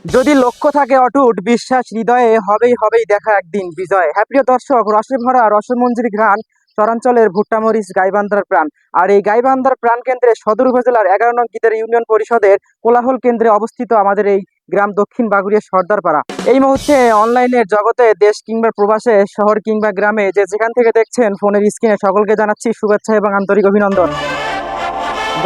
যদি লক্ষ্য থাকে অটুট, বিশ্বাস হৃদয়ে, হবেই হবেই দেখা একদিন বিজয়। হ্যাঁ প্রিয় দর্শক, রসে ভরা রসমঞ্জরি ঘ্রাণ, চরাঞ্চলের ভুট্টামরিচ গাইবান্ধার প্রাণ। আর এই গাইবান্ধার প্রাণ কেন্দ্রে সদর উপজেলার 11 নং গীতার ইউনিয়ন পরিষদের কোলাহল কেন্দ্রে অবস্থিত আমাদের এই গ্রাম দক্ষিণ বাগুড়িয়া সর্দারপাড়া। এই মুহূর্তে অনলাইনের জগতে দেশ কিংবা প্রবাসে, শহর কিংবা গ্রামে, যে যেখান থেকে দেখছেন ফোনের স্ক্রিনে, সকলকে জানাচ্ছি শুভেচ্ছা এবং আন্তরিক অভিনন্দন।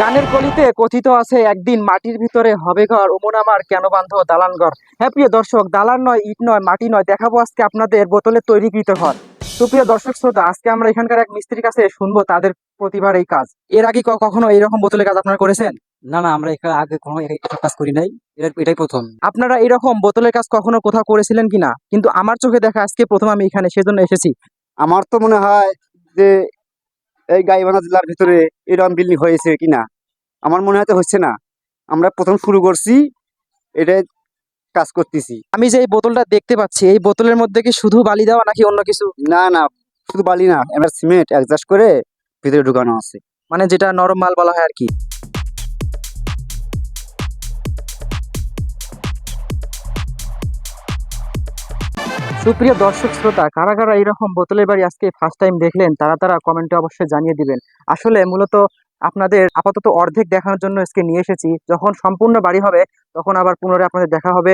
গানের কলিতে কথিত আছে, একদিন মাটির ভিতরে হবে ঘর, ওমন আমার কেন বাঁধো দালান ঘর। হ্যাঁ প্রিয় দর্শক, দালান নয়, ইট নয়, মাটি নয়, দেখাবো আজকে আপনাদের বোতলে তৈরিকৃত ঘর। তো প্রিয় দর্শক শ্রোতা, আজকে আমরা এখানকার এক মিস্ত্রির কাছে শুনবো তাদের প্রতিভার এই কাজ। এর আগে কখনো এইরকম বোতলের কাজ আপনারা করেছেন? না না, আমরা এখানে আগে কোনো এসব কাজ করি নাই। এটাই প্রথম। আপনারা এরকম বোতলের কাজ কখনো কোথাও করেছিলেন কিনা? কিন্তু আমার চোখে দেখা আজকে প্রথম আমি এখানে, সেজন্য এসেছি। আমার তো মনে হয় যে এই গাইবান্ধা জেলার ভিতরে এরকম বিল্ডিং হয়েছে কিনা, আমার মনে হয় তো হচ্ছে না। আমরা প্রথম শুরু করছি, এটাই কাজ করতেছি। আমি যে এই বোতলটা দেখতে পাচ্ছি, এই বোতলের মধ্যে কি শুধু বালি দেওয়া নাকি অন্য কিছু? না না, শুধু বালি না, এবার সিমেন্ট অ্যাডজাস্ট করে ভিতরে ঢুকানো আছে। মানে যেটা নরম মাল বলা হয় আর কি। সুপ্রিয় দর্শক শ্রোতা, কারা কারা এরকম বোতলের বাড়ি আজকে ফার্স্ট টাইম দেখলেন, তারা তারা কমেন্টে অবশ্যই জানিয়ে দিবেন। আসলে মূলত আপনাদের আপাতত অর্ধেক দেখানোর জন্য আজকে নিয়ে এসেছি। যখন সম্পূর্ণ বাড়ি হবে তখন আবার পুনরায় আপনাদের দেখা হবে